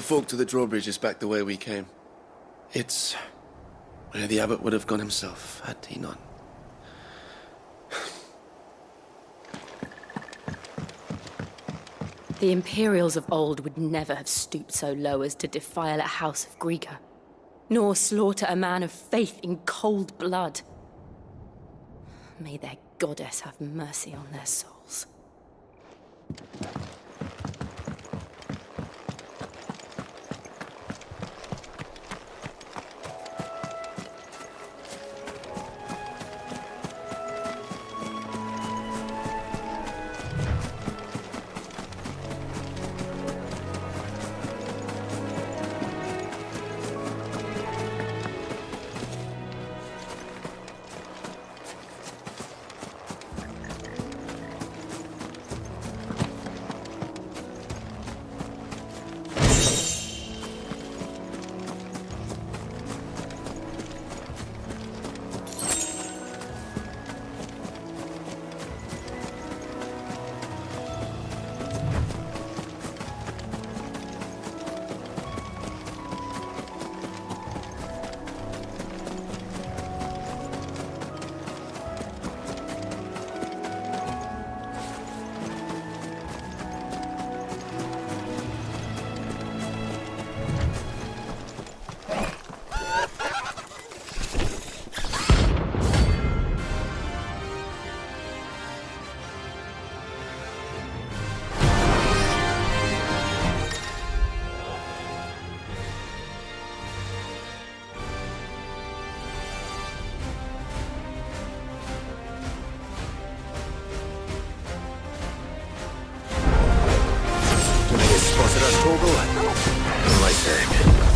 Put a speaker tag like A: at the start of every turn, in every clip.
A: The fork to the drawbridge is back the way we came. It's where the abbot would have gone himself, had he not.
B: The Imperials of old would never have stooped so low as to defile a house of Greeka, nor slaughter a man of faith in cold blood. May their goddess have mercy on their souls.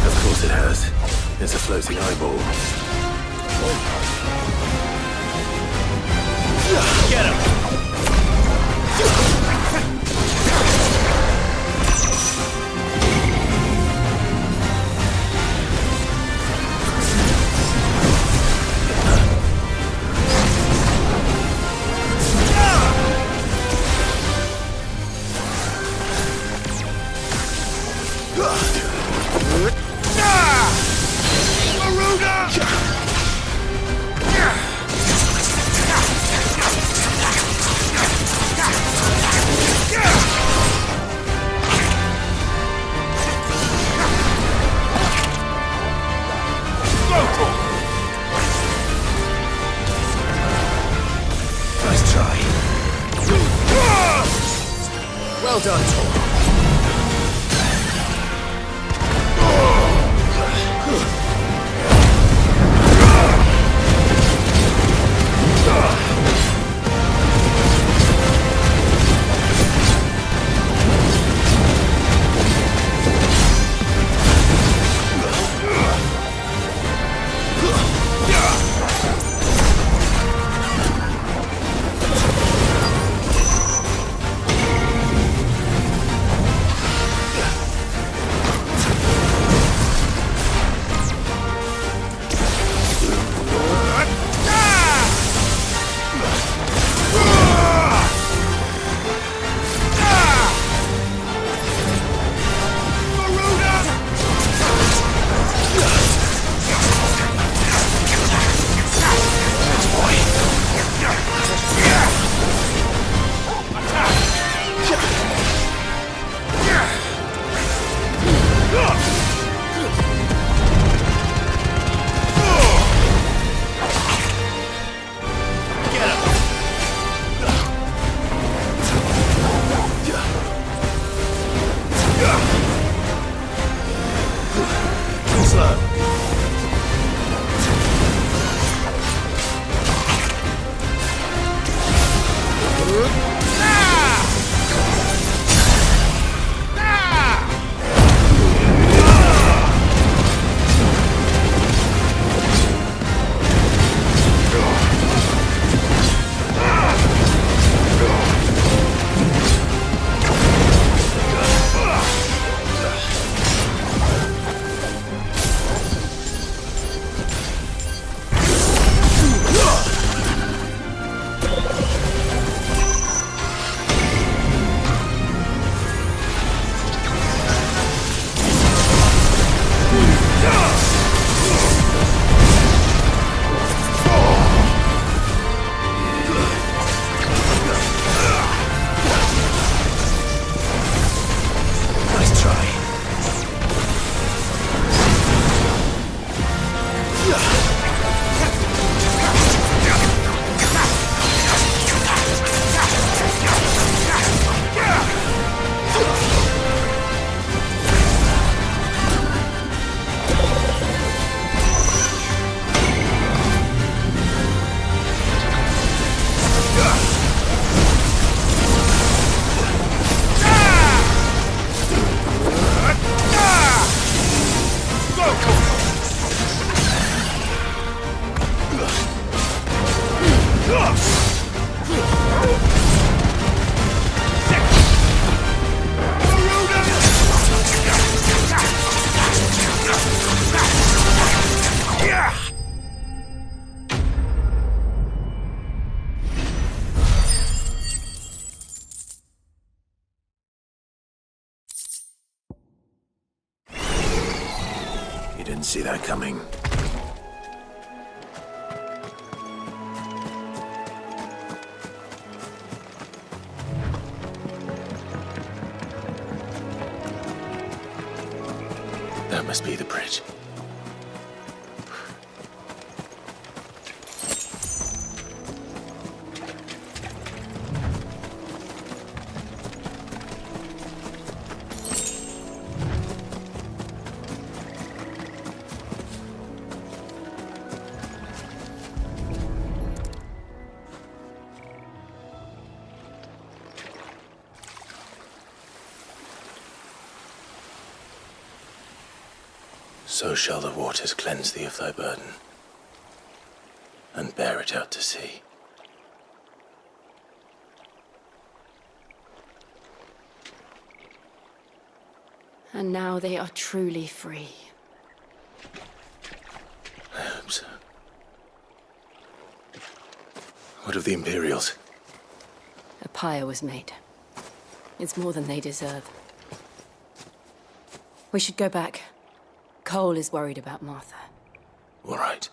C: Of course it has. It's a floating eyeball.
D: Get him!
C: Well done, Tor. You didn't see that coming. That must be the bridge. So shall the waters cleanse thee of thy burden, and bear it out to sea.
B: And now they are truly free.
C: I hope so. What of the Imperials?
B: A pyre was made. It's more than they deserve. We should go back. Cole is worried about Martha.
C: All right.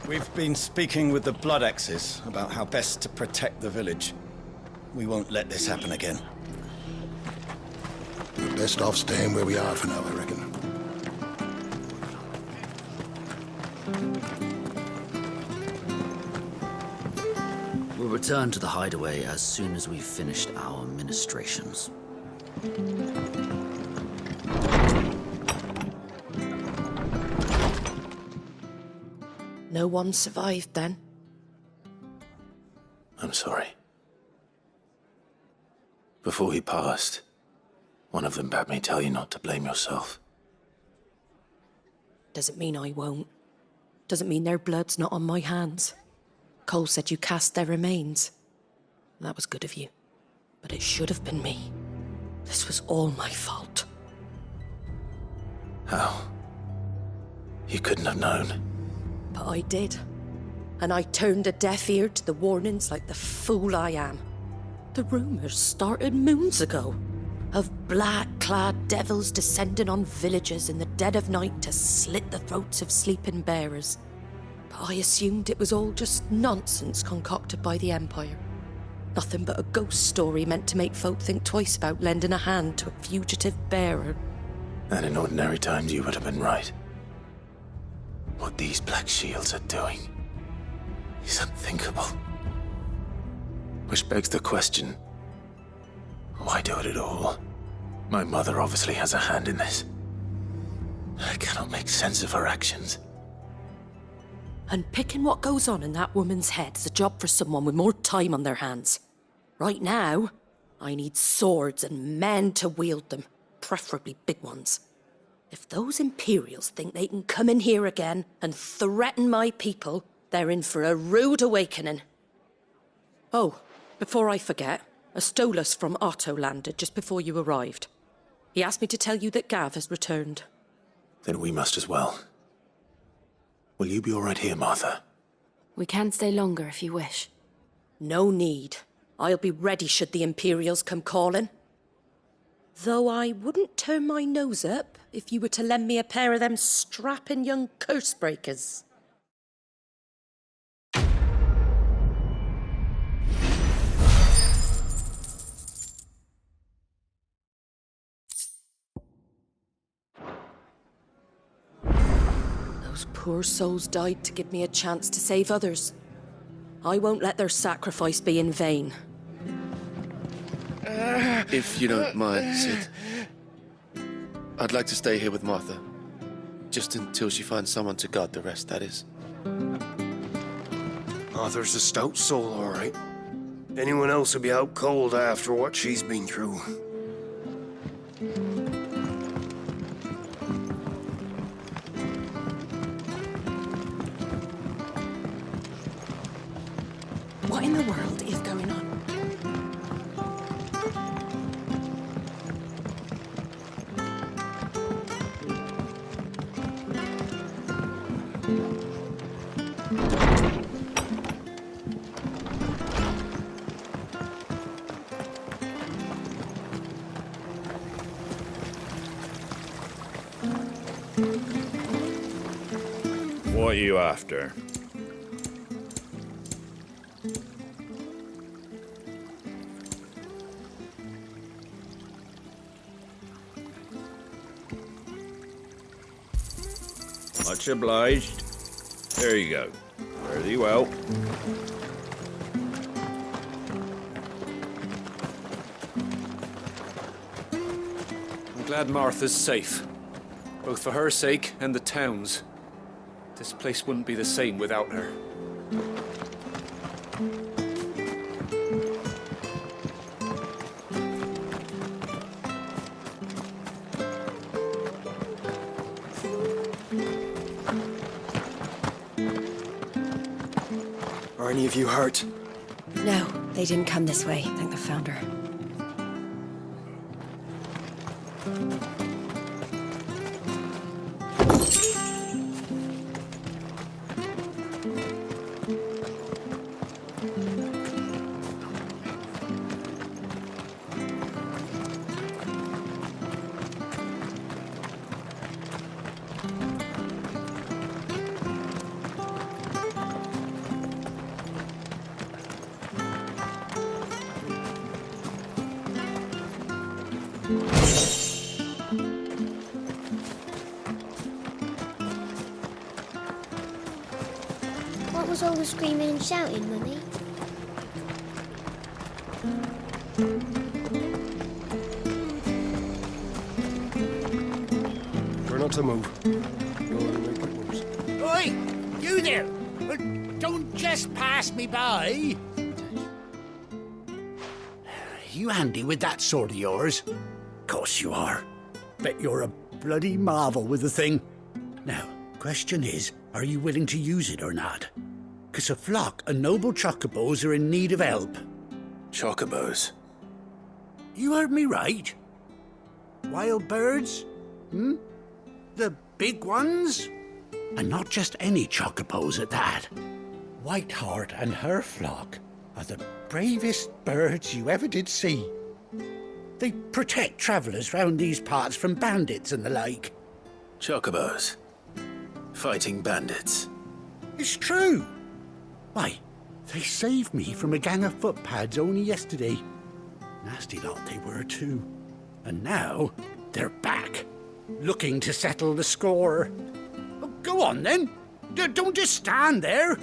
D: We've been speaking with the Blood Axes about how best to protect the village. We won't let this happen again.
E: We're best off staying where we are for now, I reckon.
F: We'll return to the hideaway as soon as we've finished our ministrations.
G: No one survived then?
C: I'm sorry. Before he passed, one of them bade me tell you not to blame yourself.
G: Doesn't mean I won't. Doesn't mean their blood's not on my hands. Cole said you cast their remains. That was good of you. But it should have been me. This was all my fault.
C: How? You couldn't have known.
G: But I did. And I turned a deaf ear to the warnings like the fool I am. The rumours started moons ago. Of black-clad devils descending on villages in the dead of night to slit the throats of sleeping bearers. But I assumed it was all just nonsense concocted by the Empire. Nothing but a ghost story meant to make folk think twice about lending a hand to a fugitive bearer.
C: And in ordinary times you would have been right. What these Black Shields are doing is unthinkable. Which begs the question, why do it at all? My mother obviously has a hand in this. I cannot make sense of her actions.
G: And picking what goes on in that woman's head is a job for someone with more time on their hands. Right now, I need swords and men to wield them, preferably big ones. If those Imperials think they can come in here again and threaten my people, they're in for a rude awakening. Oh, before I forget, a Stolas from Otto landed just before you arrived. He asked me to tell you that Gav has returned.
C: Then we must as well. Will you be all right here, Martha?
B: We can stay longer if you wish.
G: No need. I'll be ready should the Imperials come calling. Though I wouldn't turn my nose up if you were to lend me a pair of them strapping young curse breakers. Those poor souls died to give me a chance to save others. I won't let their sacrifice be in vain.
A: If you don't mind, Sid, I'd like to stay here with Martha. Just until she finds someone to guard the rest, that is.
H: Martha's a stout soul, all right. Anyone else would be out cold after what she's been through.
G: What in the world is going on?
I: What are you after? Much obliged. There you go. Fare thee well.
J: I'm glad Martha's safe. Both for her sake and the town's. This place wouldn't be the same without her.
H: Are any of you hurt?
K: No, they didn't come this way. Thank the Founder.
L: What was all the screaming and shouting, Mummy?
H: Try not to move. Don't want to make it worse.
M: Oi! You there! Don't just pass me by! You handy with that sword of yours? Course you are. Bet you're a bloody marvel with the thing. Now, question is, are you willing to use it or not? 'Cause a flock of noble chocobos are in need of help.
C: Chocobos?
M: You heard me right. Wild birds? The big ones? And not just any chocobos at that. Whiteheart and her flock are the bravest birds you ever did see. They protect travellers round these parts from bandits and the like.
C: Chocobos? Fighting bandits?
M: It's true. Why, they saved me from a gang of footpads only yesterday. Nasty lot they were too. And now they're back, looking to settle the score. Oh, go on then. Don't just stand there.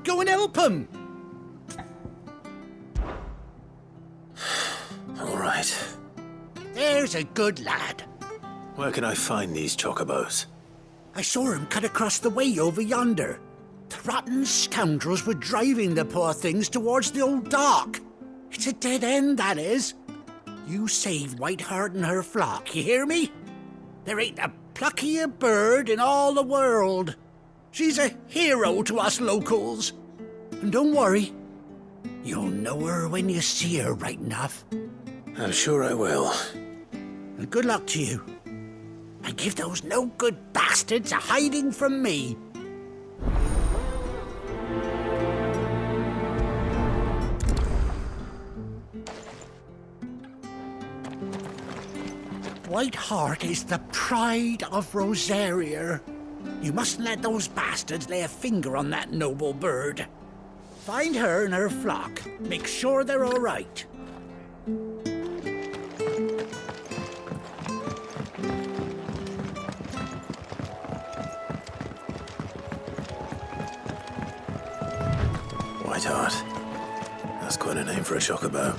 M: Go and help them.
C: All right.
M: There's a good lad.
C: Where can I find these chocobos?
M: I saw him cut across the way over yonder. The rotten scoundrels were driving the poor things towards the old dock. It's a dead end, that is. You saved Whiteheart and her flock, you hear me? There ain't a pluckier bird in all the world. She's a hero to us locals. And don't worry, you'll know her when you see her right enough.
C: I'm sure I will.
M: And good luck to you. And give those no-good bastards a hiding from me. Whiteheart is the pride of Rosaria. You mustn't let those bastards lay a finger on that noble bird. Find her and her flock. Make sure they're all right.
C: Whiteheart. That's quite a name for a chocobo.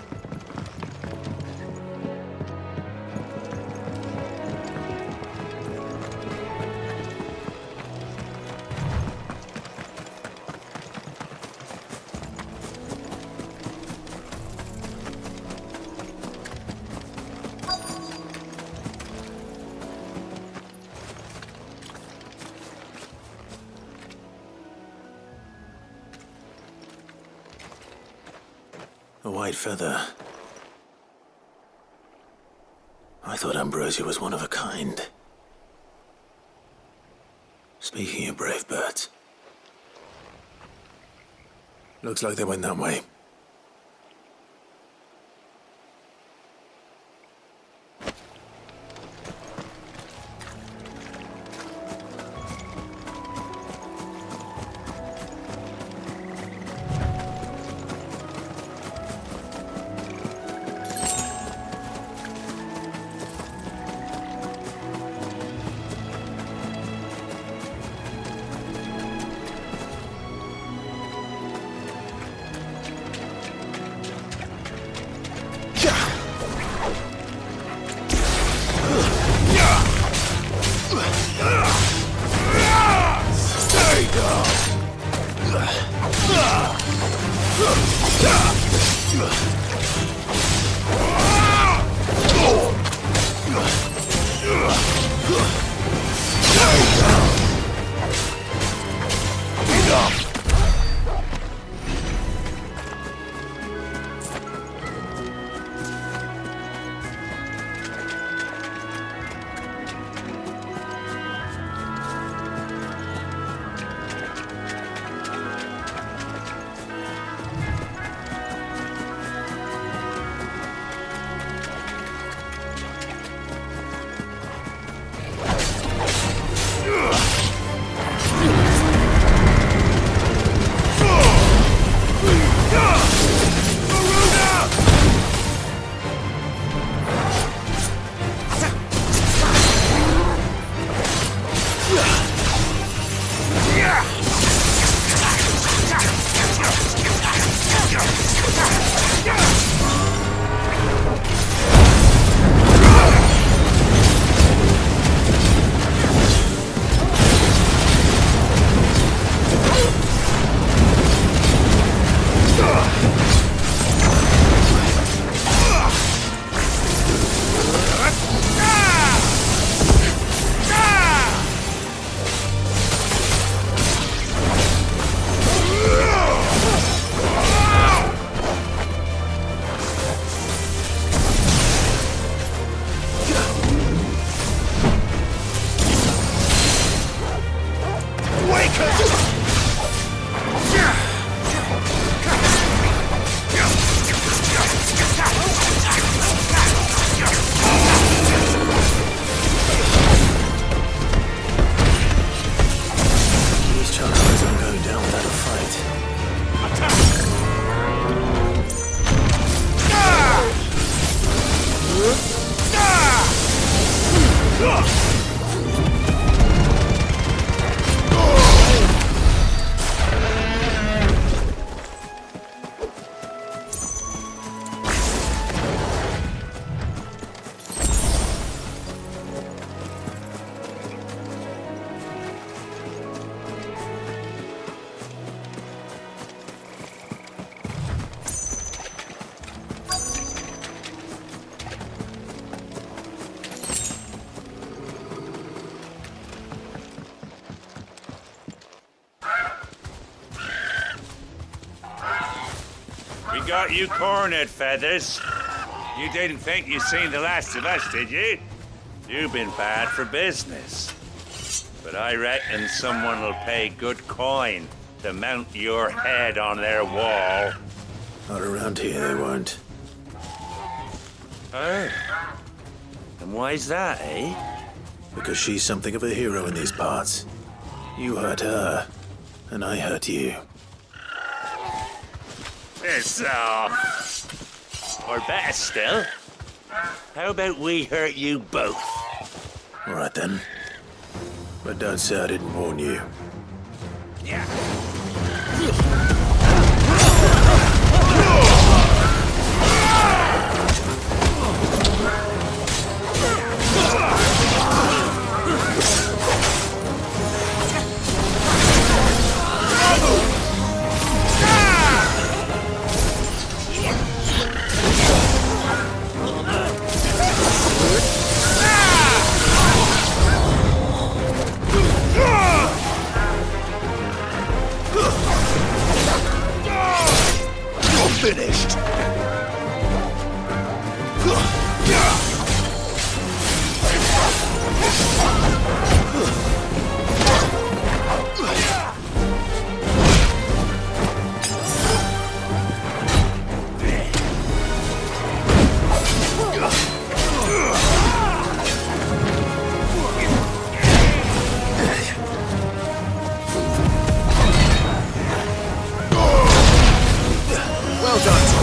C: A white feather. I thought Ambrosia was one of a kind. Speaking of brave birds. Looks like they went that way.
N: Got you cornered, Feathers. You didn't think you'd seen the last of us, did you? You've been bad for business. But I reckon someone will pay good coin to mount your head on their wall.
C: Not around here, they won't.
N: Oh. And why's that, eh?
C: Because she's something of a hero in these parts. You hurt her, and I hurt you.
N: Piss off. Or better still, how about we hurt you both?
C: All right then. But don't say I didn't warn you.
N: Yeah.
E: finished.
A: Well done.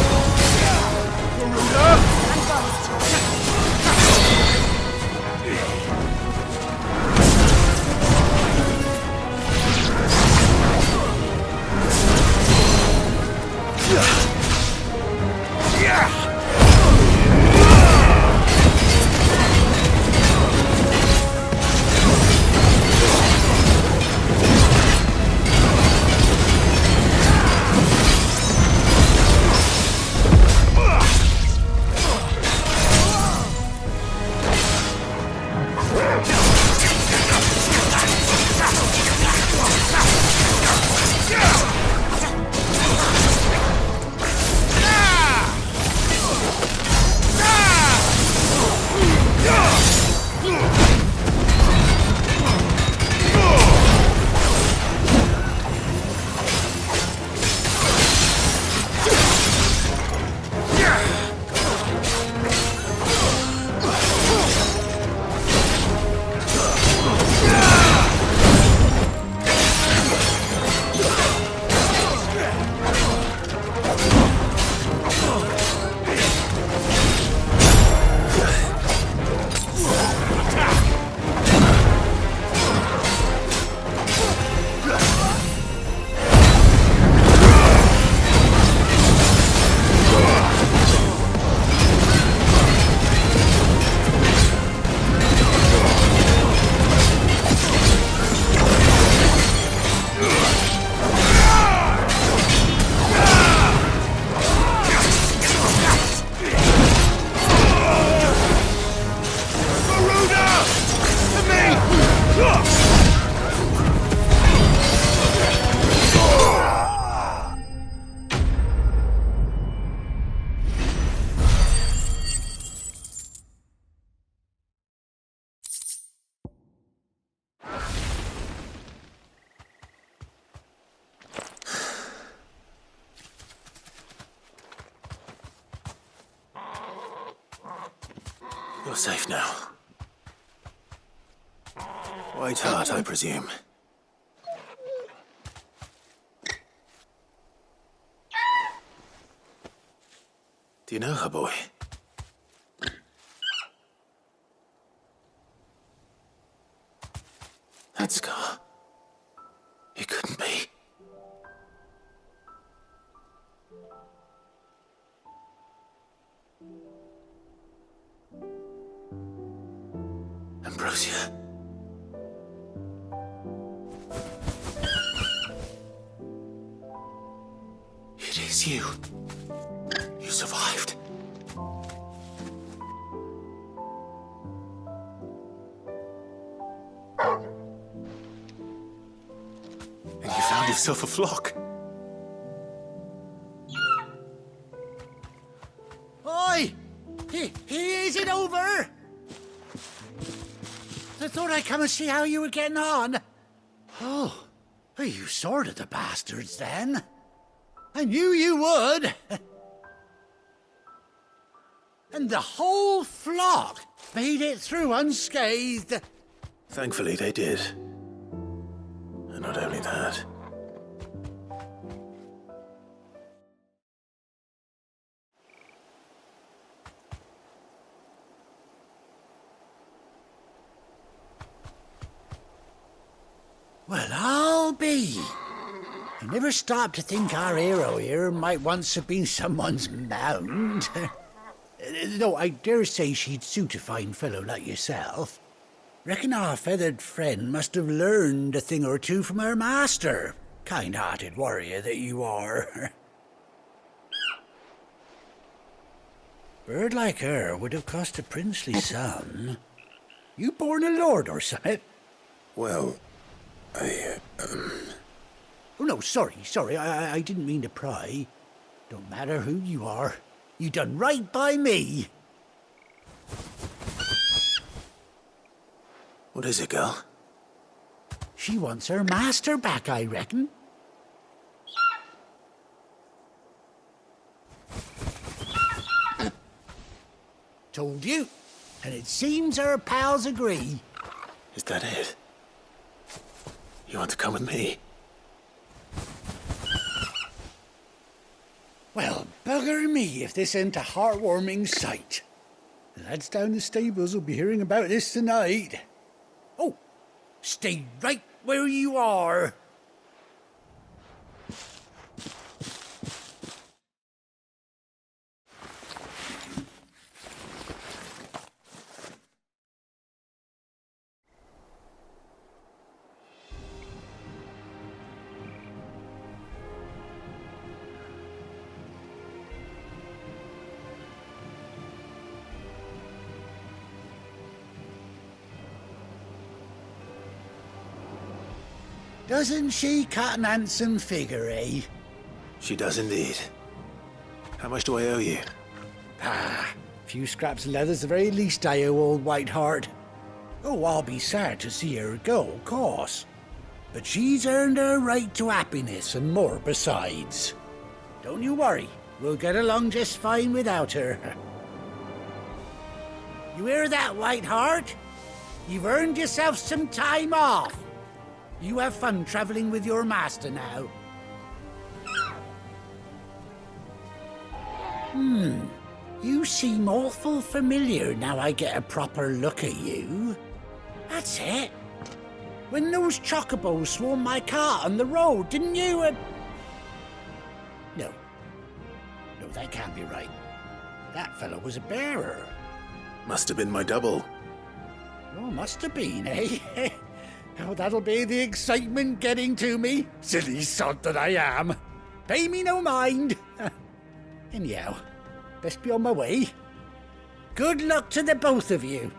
C: You're safe now. White Hart, I presume. Do you know her, boy? That scar. It couldn't be. Ambrosia. It is you. You survived. And you found yourself a flock.
M: Oi! Is it over? I thought I'd come and see how you were getting on. Oh, you sorted the bastards then. I knew you would. And the whole flock made it through unscathed.
C: Thankfully, they did. And not only that.
M: Well, I'll be. I never stopped to think our hero here might once have been someone's mount. Though I dare say she'd suit a fine fellow like yourself. Reckon our feathered friend must have learned a thing or two from her master. Kind-hearted warrior that you are. Bird like her would have cost a princely sum. You born a lord or something?
E: Well,
M: Oh, no, sorry. I didn't mean to pry. Don't matter who you are, you done right by me.
C: What is it, girl?
M: She wants her master back, I reckon. Told you. And it seems her pals agree.
C: Is that it? You want to come with me?
M: Well, bugger me if this ain't a heartwarming sight. The lads down the stables will be hearing about this tonight. Oh, stay right where you are. Doesn't she cut an handsome figure, eh?
C: She does indeed. How much do I owe you?
M: A few scraps of leather's the very least I owe old Whiteheart. Oh, I'll be sad to see her go, of course. But she's earned her right to happiness and more besides. Don't you worry, we'll get along just fine without her. You hear that, Whiteheart? You've earned yourself some time off. You have fun traveling with your master now. You seem awful familiar now I get a proper look at you. That's it. When those chocobos swarmed my cart on the road, didn't you? No, that can't be right. That fellow was a bearer.
C: Must have been my double.
M: Oh, must have been, eh? Oh, that'll be the excitement getting to me. Silly sod that I am. Pay me no mind. Anyhow, best be on my way. Good luck to the both of you.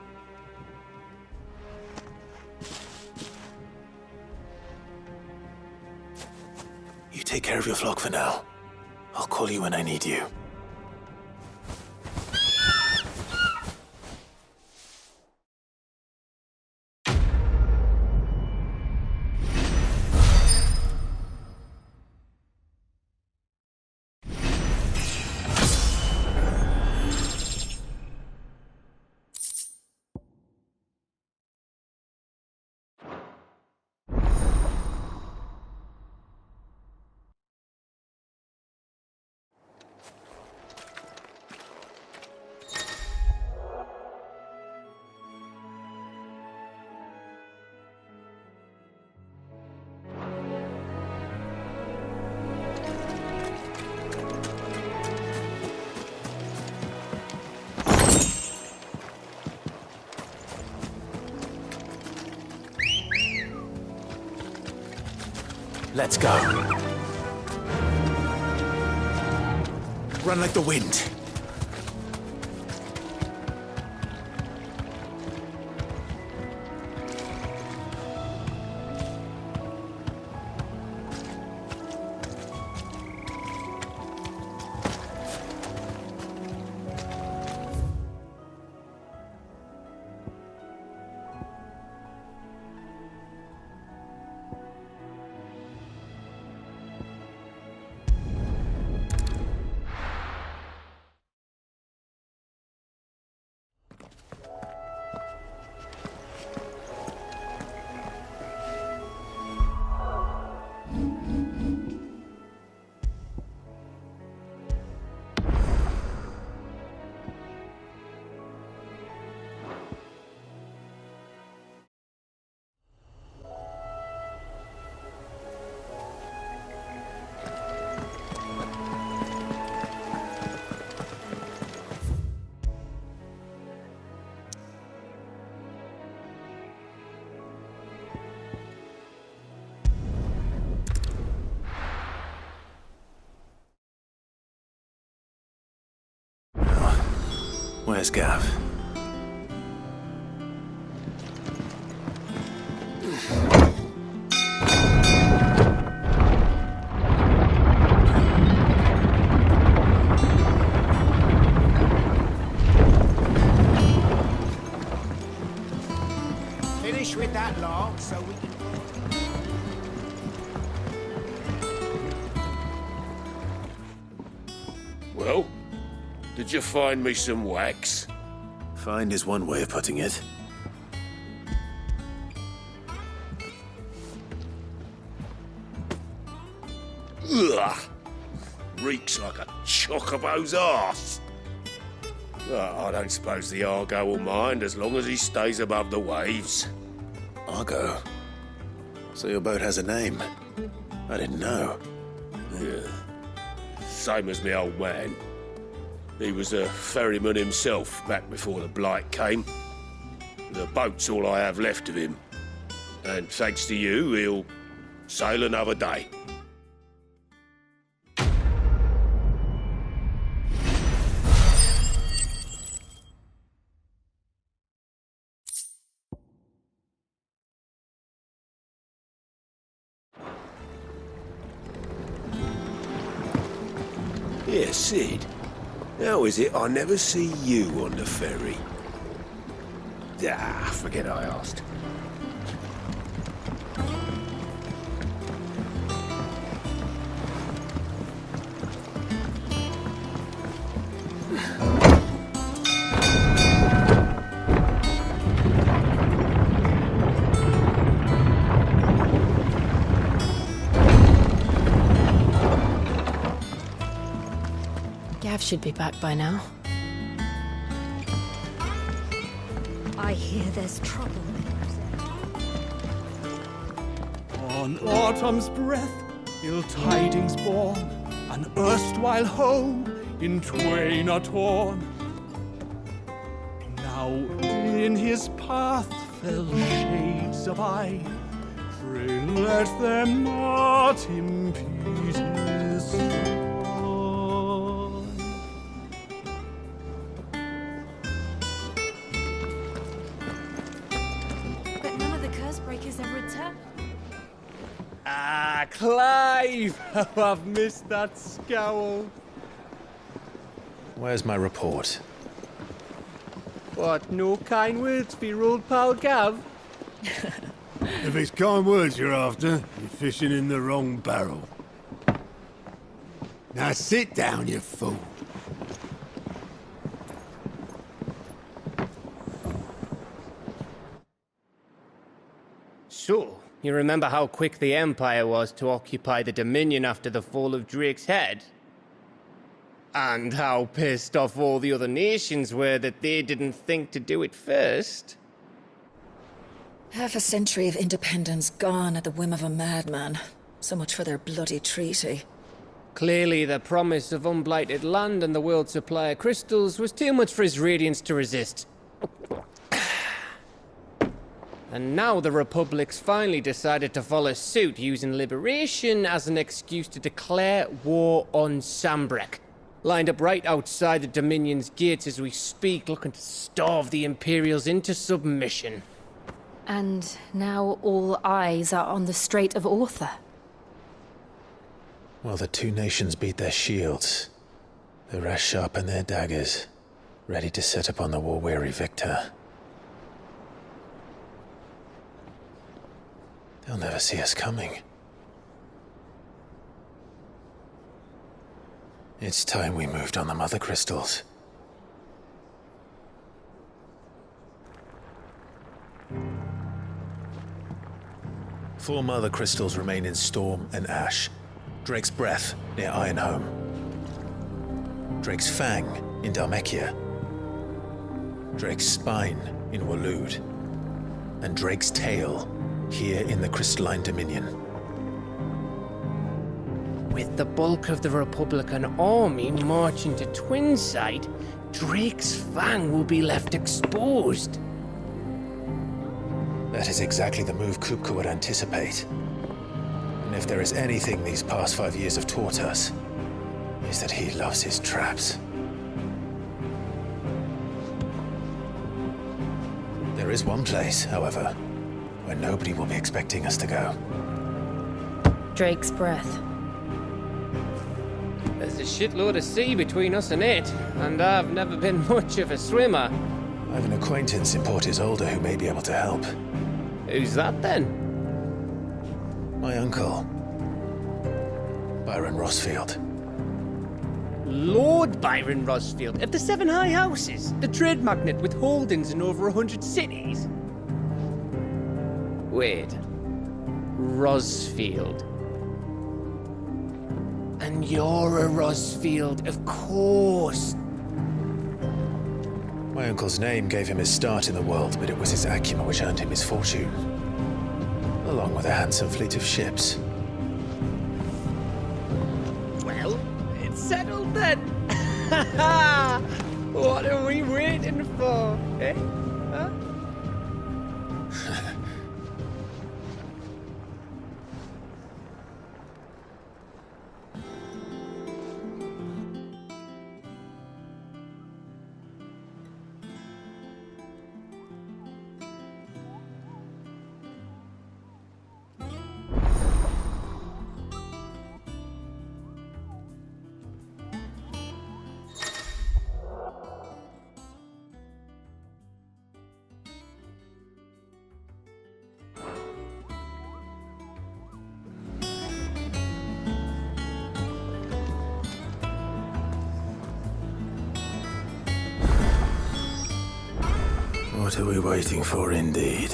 C: You take care of your flock for now. I'll call you when I need you. Let's go. Run like the wind. Where's Gav?
H: Well, did you find me some wax?
C: Find is one way of putting it.
H: Ugh! Reeks like a chocobo's arse. Well, I don't suppose the Argo will mind as long as he stays above the waves.
C: Argo? So your boat has a name? I didn't know.
H: Yeah. Same as me old man. He was a ferryman himself back before the Blight came. The boat's all I have left of him. And thanks to you, he'll sail another day. Yeah, Sid. How is it I never see you on the ferry? Ah, forget I asked.
B: Gav should be back by now.
K: I hear there's trouble.
O: On autumn's breath, ill tidings born, an erstwhile home in twain are torn. Now in his path fell shades of eye, pray let them not impede his joy.
K: But none of the curse breakers have returned.
O: Ah, Clive! How I've missed that scowl.
C: Where's my report?
O: What, no kind words for your old pal Gav?
P: If it's kind words you're after, you're fishing in the wrong barrel. Now sit down, you fool.
Q: So, you remember how quick the Empire was to occupy the Dominion after the fall of Drake's head? And how pissed off all the other nations were that they didn't think to do it first?
R: Half a century of independence gone at the whim of a madman. So much for their bloody treaty.
Q: Clearly, the promise of unblighted land and the world's supply of crystals was too much for his radiance to resist. And now the Republic's finally decided to follow suit, using liberation as an excuse to declare war on Sanbreque. Lined up right outside the Dominion's gates as we speak, looking to starve the Imperials into submission.
B: And now all eyes are on the Strait of Author.
C: Well, the two nations beat their shields. The rest sharpen their daggers, ready to set upon the war-weary victor. They'll never see us coming. It's time we moved on the Mothercrystals. Four Mothercrystals remain in Storm and Ash. Drake's Breath near Ironhome. Drake's Fang in Dhalmekia. Drake's Spine in Waloed. And Drake's Tail here in the Crystalline Dominion.
Q: With the bulk of the Republican army marching to Twinside, Drake's Fang will be left exposed.
C: That is exactly the move Kupka would anticipate. And if there is anything these past 5 years have taught us, is that he loves his traps. There is one place, however, where nobody will be expecting us to go.
B: Drake's Breath.
Q: There's a shitload of sea between us and it, and I've never been much of a swimmer.
C: I have an acquaintance in Port Isolde who may be able to help.
Q: Who's that then?
C: My uncle, Byron Rossfield.
Q: Lord Lord Byron Rosfield of the Seven High Houses, the trade magnate with holdings in over 100 cities. Wait. Rosfield. And you're a Rosfield, of course.
C: My uncle's name gave him his start in the world, but it was his acumen which earned him his fortune, along with a handsome fleet of ships.
Q: Well, it's settled then. What are we waiting for, eh? Huh?
C: What are we waiting for, indeed?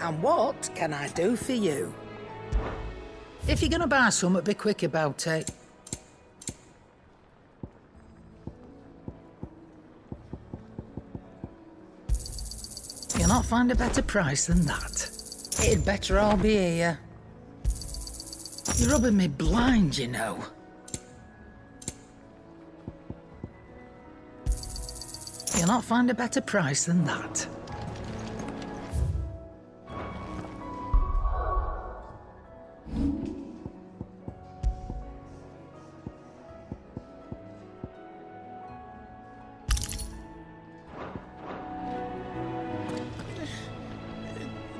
M: And what can I do for you? If you're gonna buy something, be quick about it. You'll not find a better price than that. It'd better all be here. You're rubbing me blind, you know. You'll not find a better price than that.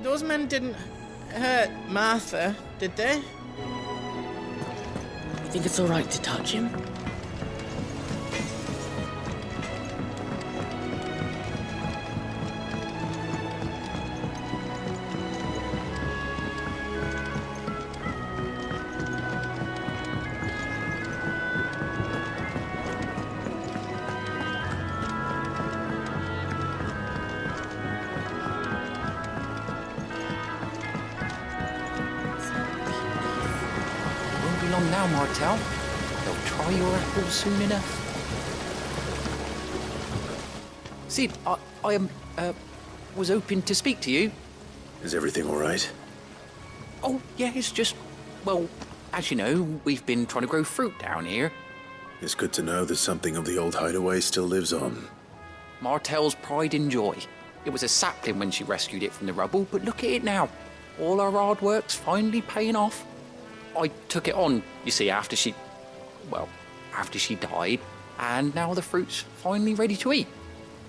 Q: Those men didn't hurt Martha, did they?
G: You think it's all right to touch him?
S: Now, Martel. They'll try your apples soon enough. Sid, I was hoping to speak to you.
C: Is everything all right?
S: Oh, yeah, it's just, well, as you know, we've been trying to grow fruit down here.
C: It's good to know that something of the old hideaway still lives on.
S: Martel's pride and joy. It was a sapling when she rescued it from the rubble, but look at it now. All our hard work's finally paying off. I took it on, you see, after she died, and now the fruit's finally ready to eat.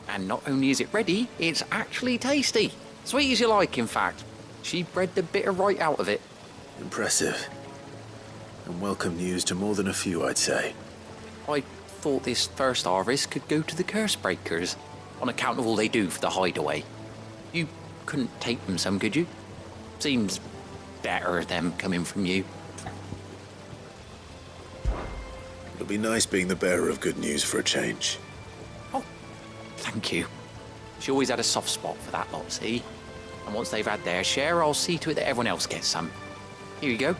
S: And not only is it ready, it's actually tasty. Sweet as you like, in fact. She bred the bitter right out of it.
C: Impressive. And welcome news to more than a few, I'd say.
S: I thought this first harvest could go to the curse breakers, on account of all they do for the hideaway. You couldn't take them some, could you? Seems better them coming from you.
C: It'll be nice being the bearer of good news for a change.
S: Oh, thank you. She always had a soft spot for that lot, see? And once they've had their share, I'll see to it that everyone else gets some. Here you go.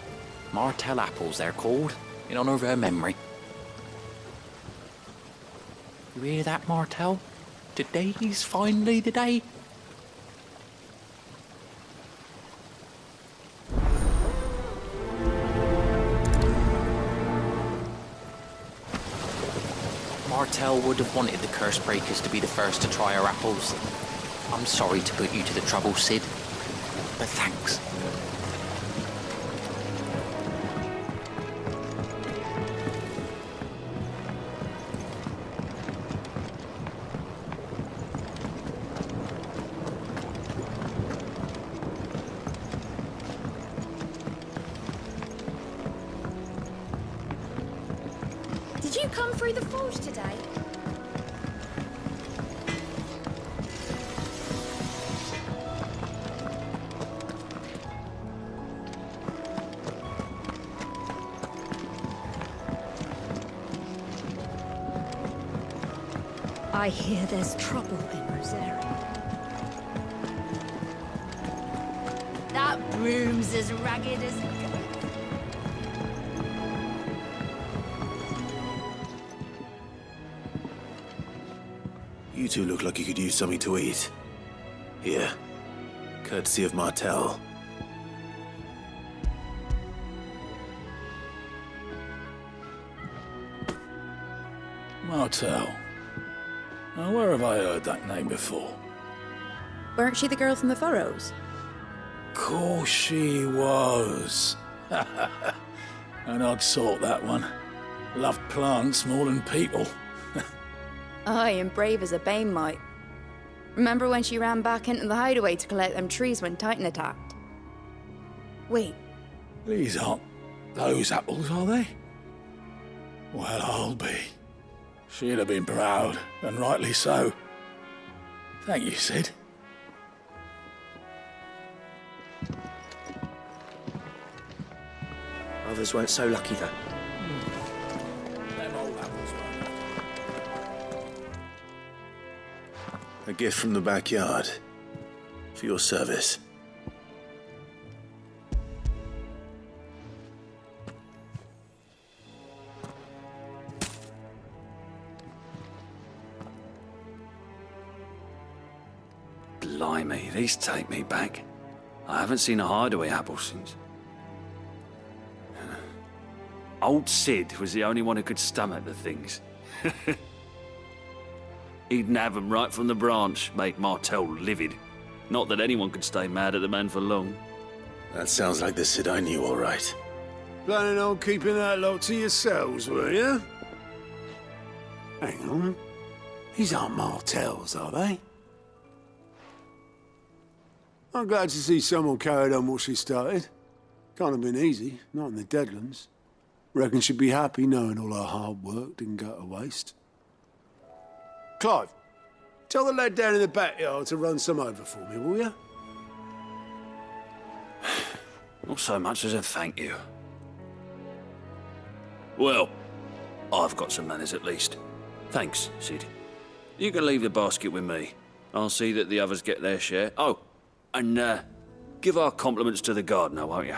S: Martel apples, they're called, in honor of her memory. You hear that, Martel? Today's finally the day. Martel would have wanted the curse breakers to be the first to try our apples. I'm sorry to put you to the trouble, Sid, but thanks.
T: come through the forge today?
K: I hear there's trouble in Rosaria.
T: That broom's as ragged as a goat.
C: You two look like you could use something to eat. Here, courtesy of Martel.
U: Martel. Now, where have I heard that name before?
V: Weren't she the girl from the Furrows?
U: Course she was. An odd sort, that one. Loved plants more than people.
V: Aye, and brave as a bane might. Remember when she ran back into the hideaway to collect them trees when Titan attacked? Wait.
U: These aren't those apples, are they? Well, I'll be. She'd have been proud, and rightly so. Thank you, Sid.
A: Others weren't so lucky, though.
U: Them old apples
C: A gift from the backyard. For your service.
W: Blimey, these take me back. I haven't seen a hideaway apple since. Old Sid was the only one who could stomach the things. He'd nab them right from the branch, make Martel livid. Not that anyone could stay mad at the man for long.
C: That sounds like the Sid I knew, all right.
P: Planning on keeping that lot to yourselves, were you? Hang on. These aren't Martels, are they? I'm glad to see someone carried on what she started. Can't have been easy, not in the Deadlands. Reckon she'd be happy knowing all her hard work didn't go to waste. Clive, tell the lad down in the backyard to run some over for me, will you?
W: Not so much as a thank you. Well, I've got some manners at least. Thanks, Sid. You can leave the basket with me. I'll see that the others get their share. Oh, and give our compliments to the gardener, won't you?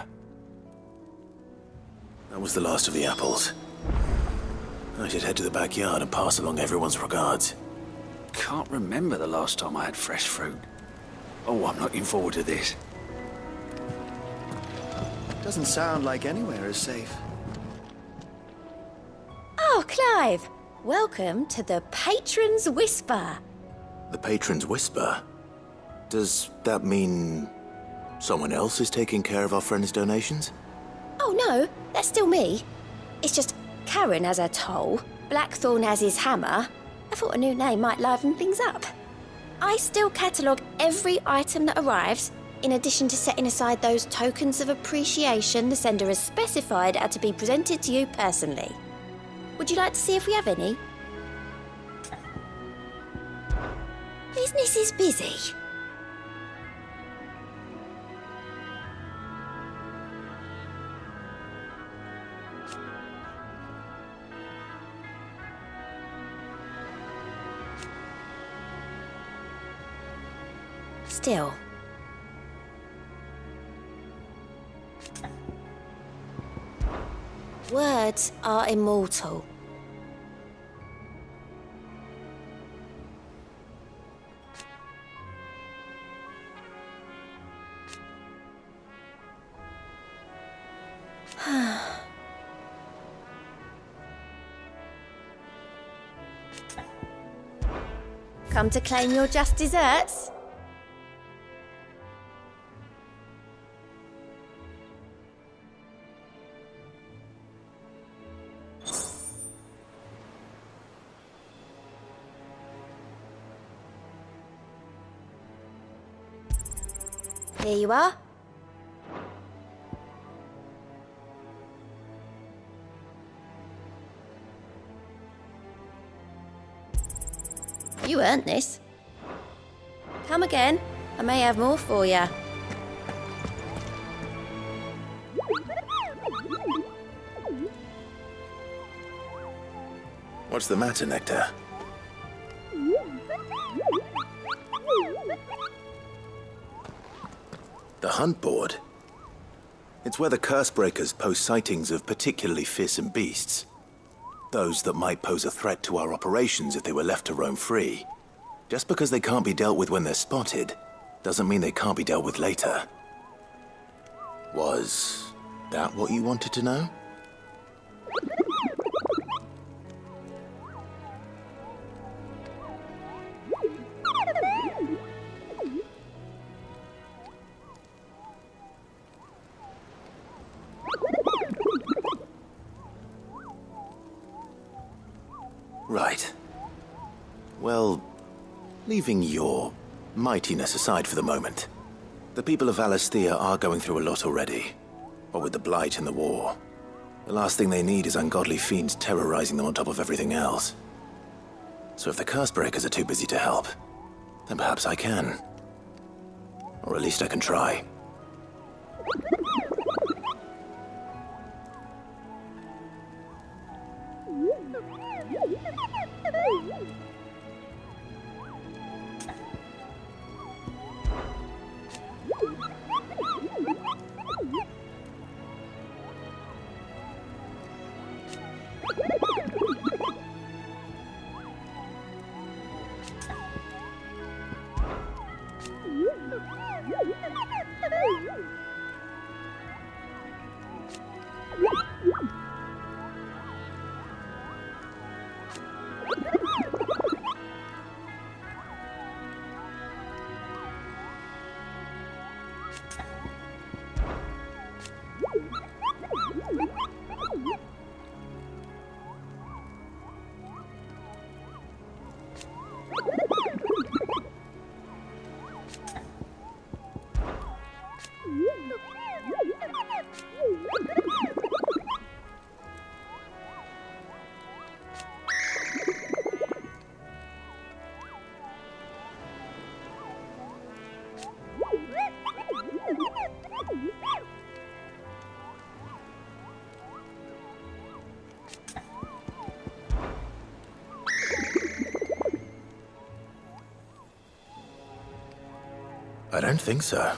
C: That was the last of the apples. I should head to the backyard and pass along everyone's regards.
W: Can't remember the last time I had fresh fruit. Oh, I'm looking forward to this.
A: Doesn't sound like anywhere is safe.
T: Oh, Clive! Welcome to the Patron's Whisper.
C: The Patron's Whisper? Does that mean someone else is taking care of our friends' donations?
T: Oh no, that's still me. It's just Karen has her toll, Blackthorn has his hammer. I thought a new name might liven things up. I still catalogue every item that arrives, in addition to setting aside those tokens of appreciation the sender has specified are to be presented to you personally. Would you like to see if we have any? Business is busy. Still. Words are immortal. Come to claim your just desserts? Here you are. You earned this. Come again. I may have more for you.
C: What's the matter, Nectar? The hunt board? It's where the Cursebreakers post sightings of particularly fearsome beasts. Those that might pose a threat to our operations if they were left to roam free. Just because they can't be dealt with when they're spotted, doesn't mean they can't be dealt with later. Was that what you wanted to know? Right. Well, leaving your mightiness aside for the moment, the people of Valisthea are going through a lot already. What with the Blight and the war. The last thing they need is ungodly fiends terrorizing them on top of everything else. So if the Cursebreakers are too busy to help, then perhaps I can. Or at least I can try. I don't think so.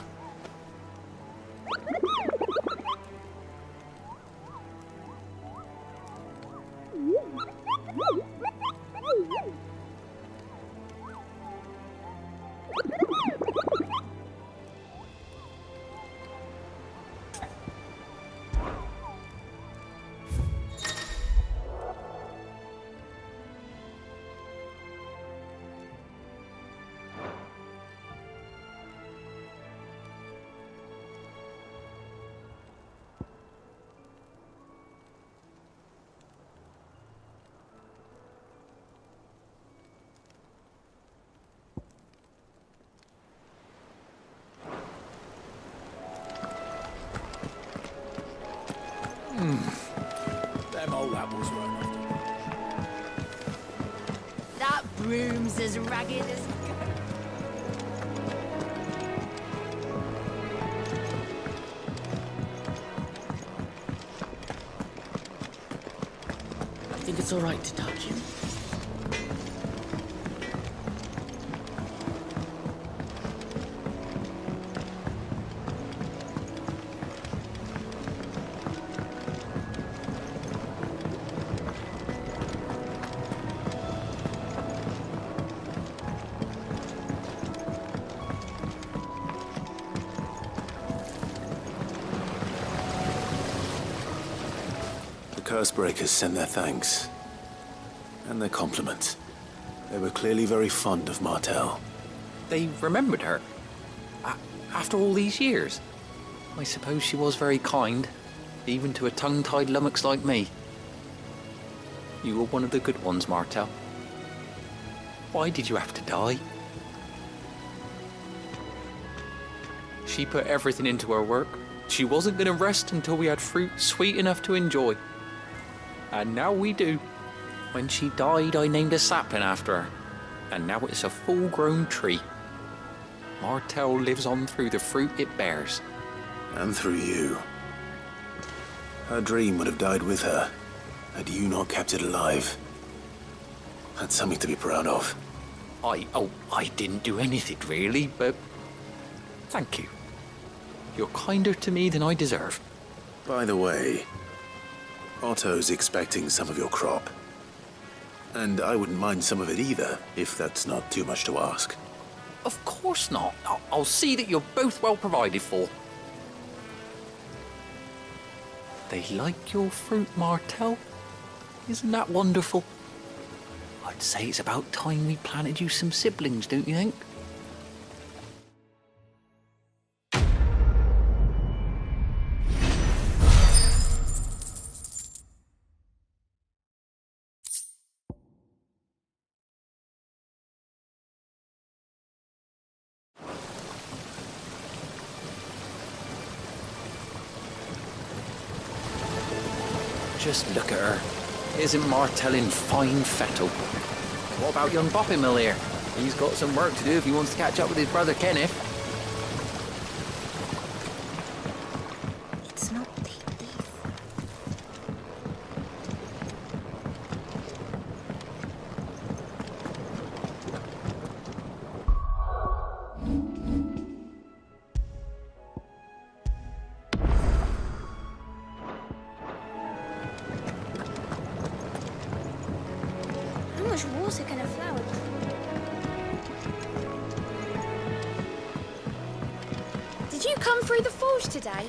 U: Them old apples weren't often.
V: That broom's as ragged as...
Q: I think it's all right to touch you.
C: Cursebreakers sent their thanks. And their compliments. They were clearly very fond of Martel.
S: They remembered her? After all these years? I suppose she was very kind, even to a tongue-tied lummox like me. You were one of the good ones, Martel. Why did you have to die? She put everything into her work. She wasn't going to rest until we had fruit sweet enough to enjoy. And now we do. When she died, I named a sapling after her. and now it's a full-grown tree. Martell lives on through the fruit it bears.
C: And through you. Her dream would have died with her, had you not kept it alive. That's something to be proud of.
S: I didn't do anything really, but thank you. You're kinder to me than I deserve.
C: By the way, Otto's expecting some of your crop. And I wouldn't mind some of it either, if that's not too much to ask.
S: Of course not. I'll see that you're both well provided for. They like your fruit, Martell. Isn't that wonderful? I'd say it's about time we planted you some siblings, don't you think? Just look at her. Isn't Martell in fine fettle? What about young Boppimill here? He's got some work to do if he wants to catch up with his brother Kenneth.
T: It's not the leaf. How much water can a flower drink? Did you come through the forge today?